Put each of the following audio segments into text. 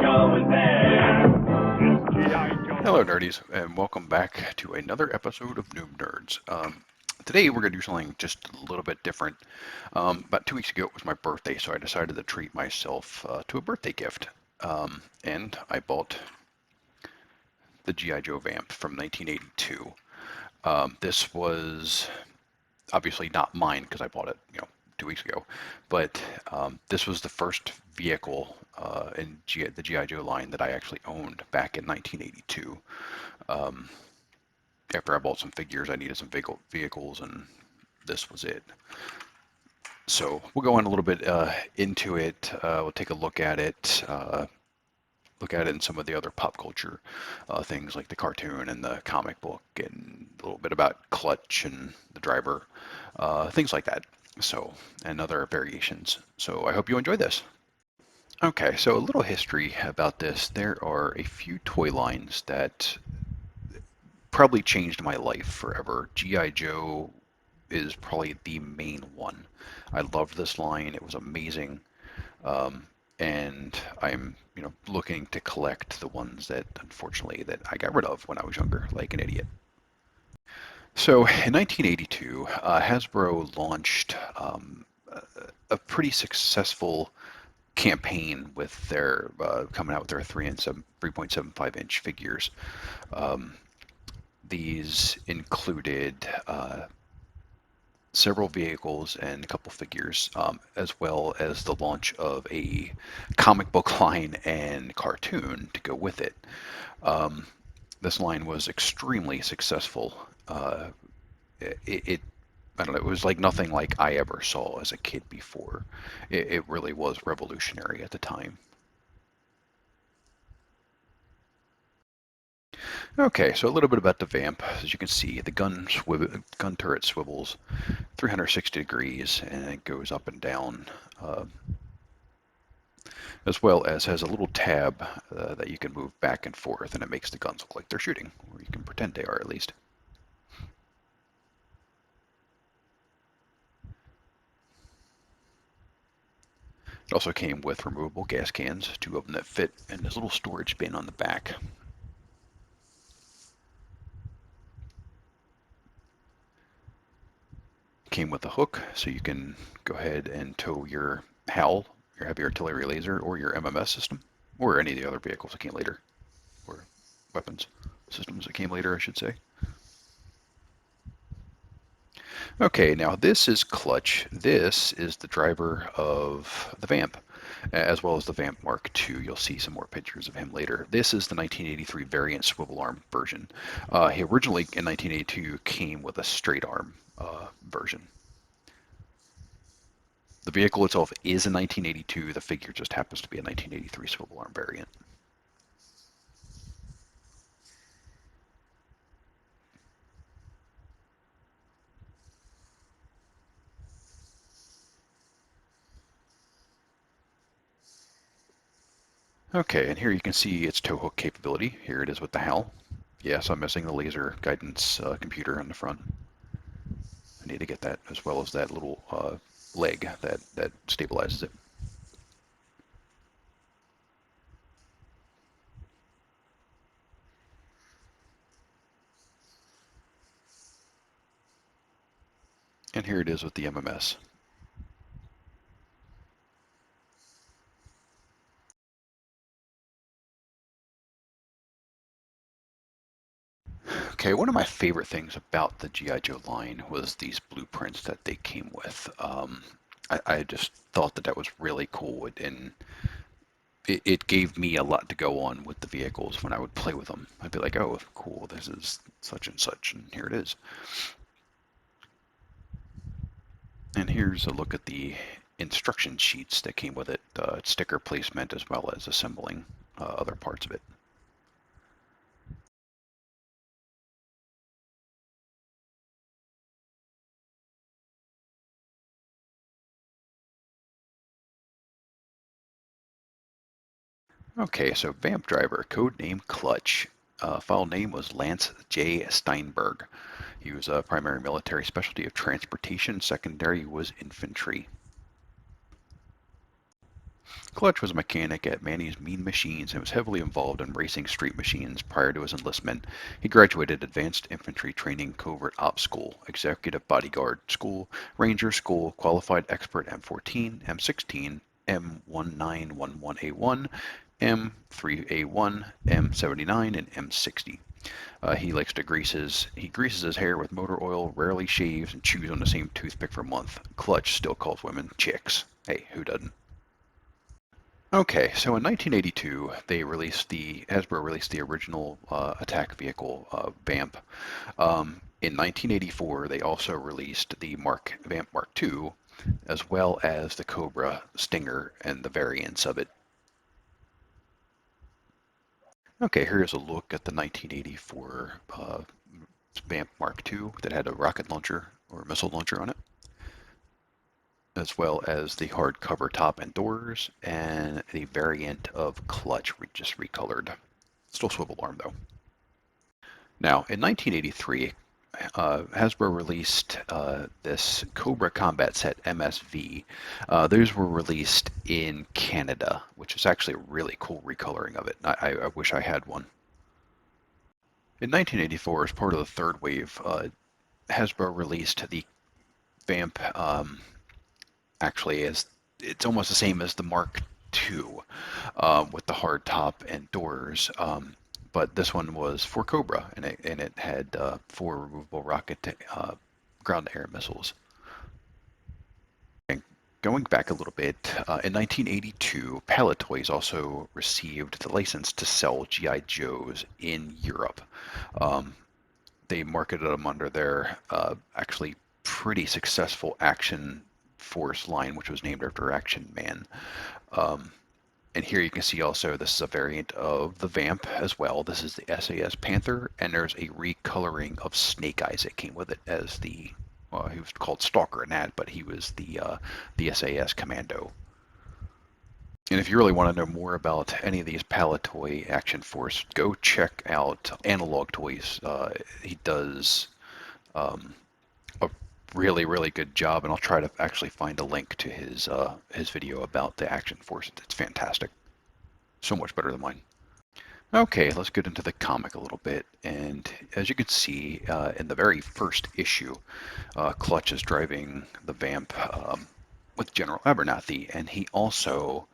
Joe is there. Hello, nerdies, and welcome back to another episode of NewbNerds. Today we're going to do something just a little bit different. About 2 weeks ago it was my birthday, so I decided to treat myself to a birthday gift. And I bought the G.I Joe VAMP from 1982. This was obviously not mine because I bought it, 2 weeks ago, but this was the first vehicle in the G.I Joe line that I actually owned back in 1982. After I bought some figures, I needed some vehicles, and this was it. So we'll go in a little bit into it. We'll take a look at it, in some of the other pop culture things like the cartoon and the comic book, and a little bit about Clutch and the driver, things like that. So, and other variations. So I hope you enjoy this. Okay, so a little history about this. There are a few toy lines that probably changed my life forever. G.I. Joe is probably the main one. I loved this line. It was amazing. And I'm, looking to collect the ones that, unfortunately, that I got rid of when I was younger, like an idiot. So in 1982, Hasbro launched a pretty successful campaign with their coming out with their 3.75 inch figures. Um, these included several vehicles and a couple figures, as well as the launch of a comic book line and cartoon to go with it. This line was extremely successful. It I don't know, it was like nothing like I ever saw as a kid before. It really was revolutionary at the time. Okay, so a little bit about the Vamp. As you can see, the gun turret swivels 360 degrees and it goes up and down, as well as has a little tab that you can move back and forth, and it makes the guns look like they're shooting, or you can pretend they are at least. It also came with removable gas cans, two of them that fit, and this little storage bin on the back. Came with a hook, so you can go ahead and tow your HAL, your heavy artillery laser, or your MMS system, or any of the other vehicles that came later, or weapons systems that came later, I should say. Okay, now this is Clutch. This is the driver of the Vamp, as well as the Vamp Mark II. You'll see some more pictures of him later. This is the 1983 variant swivel arm version. He originally, in 1982, came with a straight arm version. The vehicle itself is a 1982. The figure just happens to be a 1983 swivel arm variant. Okay, and here you can see its tow hook capability. Here it is with the HAL. Yes, I'm missing the laser guidance computer in the front. I need to get that, as well as that little leg that stabilizes it. And here it is with the MMS. Okay, one of my favorite things about the G.I. Joe line was these blueprints that they came with. I just thought that was really cool, and it gave me a lot to go on with the vehicles when I would play with them. I'd be like, oh, cool, this is such and such, and here it is. And here's a look at the instruction sheets that came with it, sticker placement as well as assembling other parts of it. Okay, so Vamp driver, code name Clutch. File name was Lance J. Steinberg. He was a primary military specialty of transportation. Secondary was infantry. Clutch was a mechanic at Manny's Mean Machines and was heavily involved in racing street machines prior to his enlistment. He graduated Advanced Infantry Training Covert Ops School, Executive Bodyguard School, Ranger School, Qualified Expert M14, M16, M1911A1, M3A1, M79, and M60. He greases his hair with motor oil, rarely shaves, and chews on the same toothpick for a month. Clutch still calls women chicks. Hey, who doesn't? Okay, so in 1982, Hasbro released the original attack vehicle, Vamp. In 1984, they also released the Vamp Mark II, as well as the Cobra Stinger and the variants of it. Okay, here's a look at the 1984 Vamp Mark II that had a rocket launcher or missile launcher on it, as well as the hardcover top and doors, and the variant of Clutch, just recolored. Still swivel arm though. Now, in 1983, Hasbro released this Cobra Combat Set MSV. Those were released in Canada, which is actually a really cool recoloring of it. I wish I had one. In 1984, as part of the third wave, Hasbro released the Vamp. Actually, it's almost the same as the Mark II, with the hard top and doors. But this one was for Cobra, and it had 4 removable rocket ground-to-air missiles. And going back a little bit, in 1982, Pallet Toys also received the license to sell G.I. Joes in Europe. They marketed them under their actually pretty successful Action Force line, which was named after Action Man. And here you can see also this is a variant of the Vamp as well. This is the SAS Panther, and there's a recoloring of Snake Eyes that came with it as he was called Stalker in that, but he was the SAS Commando. And if you really want to know more about any of these Pallet Toy Action Force, go check out Analog Toys. He does a really, really good job, and I'll try to actually find a link to his video about the Action Force. It's fantastic. So much better than mine. Okay, let's get into the comic a little bit. And as you can see, in the very first issue, Clutch is driving the Vamp with General Abernathy, and he also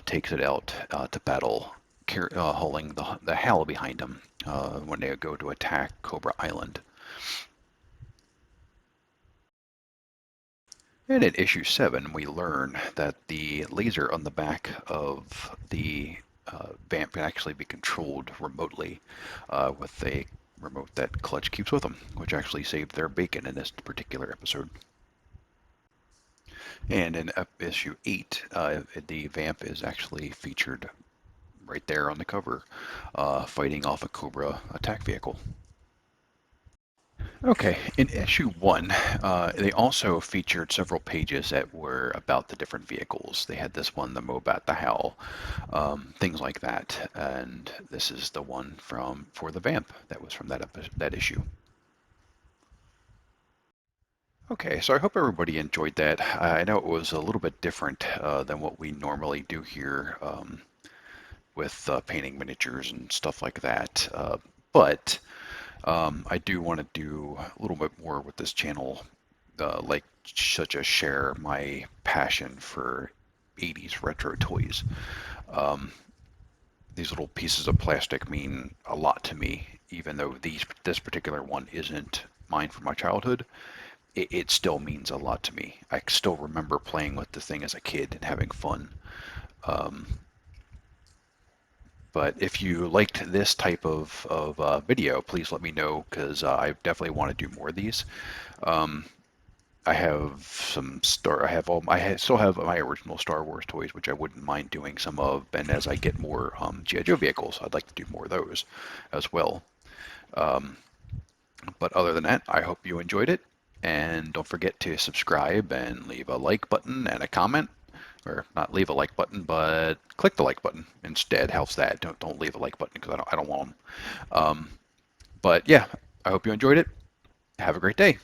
takes it out to battle, hauling the Hal behind him when they go to attack Cobra Island. And in issue 7, we learn that the laser on the back of the Vamp can actually be controlled remotely with a remote that Clutch keeps with them, which actually saved their bacon in this particular episode. And in issue 8, the Vamp is actually featured right there on the cover, fighting off a Cobra attack vehicle. Okay, in issue 1, they also featured several pages that were about the different vehicles. They had this one, the Mobat, the Howl, things like that. And this is the one for the Vamp that was from that issue. Okay, so I hope everybody enjoyed that. I know it was a little bit different than what we normally do here with painting miniatures and stuff like that. But I do want to do a little bit more with this channel, such as share my passion for 80s retro toys. These little pieces of plastic mean a lot to me, even though this particular one isn't mine from my childhood. It still means a lot to me. I still remember playing with the thing as a kid and having fun. But if you liked this type of video, please let me know, because I definitely want to do more of these. I have still have my original Star Wars toys, which I wouldn't mind doing some of. And as I get more G.I. Joe vehicles, I'd like to do more of those as well. But other than that, I hope you enjoyed it. And don't forget to subscribe and leave a like button and a comment. Or not leave a like button, but click the like button instead. Helps that. Don't leave a like button, because I don't want them. But yeah, I hope you enjoyed it. Have a great day.